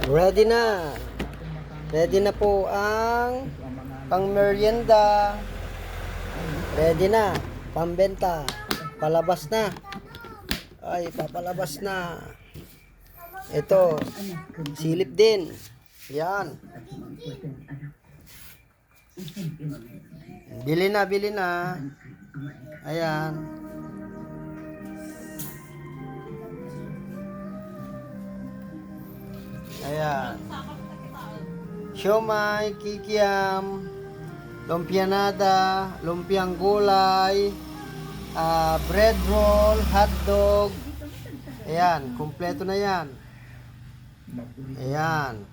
Ready na. Ready na po ang pang merienda. Ready na. Pambenta. Palabas na. Ay, papalabas na. Ito. Silip din. Yan. Bili na, bili na. Ayan. Ayan. Siomai, kikiam, lumpianada, lumpiang gulay, bread roll, hotdog. Ayan, kumpleto na yan. Ayan.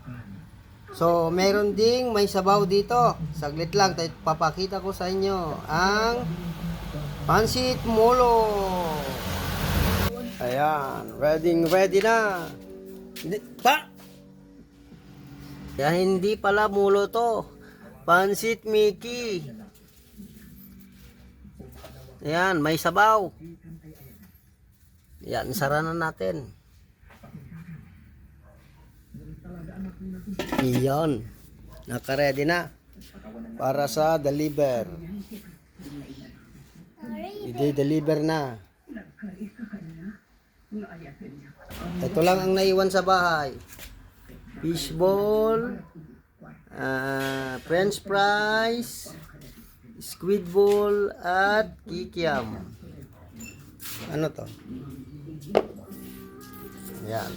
So, meron ding may sabaw dito. Saglit lang, papakita ko sa inyo ang pansit molo. Ayan, ready na. Pa! Kaya hindi pala mulo to. Pansit Mickey. Ayan, may sabaw. Ayan, sara na natin. Iyon. Naka-ready na. Para sa deliver. I-deliver na. Ito lang ang naiwan sa bahay. Fishball, French fries, squid ball, at kikiam. Ano to? Ayan.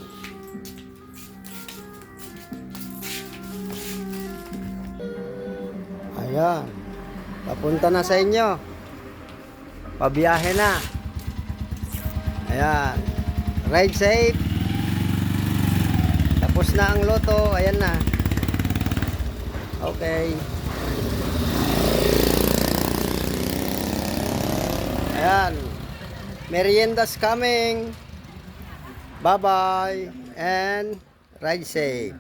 Ayan. Papunta na sa inyo. Pabiyahe na. Ayan. Ride safe. Tapos na ang loto. Ayan na. Okay. Ayan. Merienda's coming. Bye-bye. And ride safe.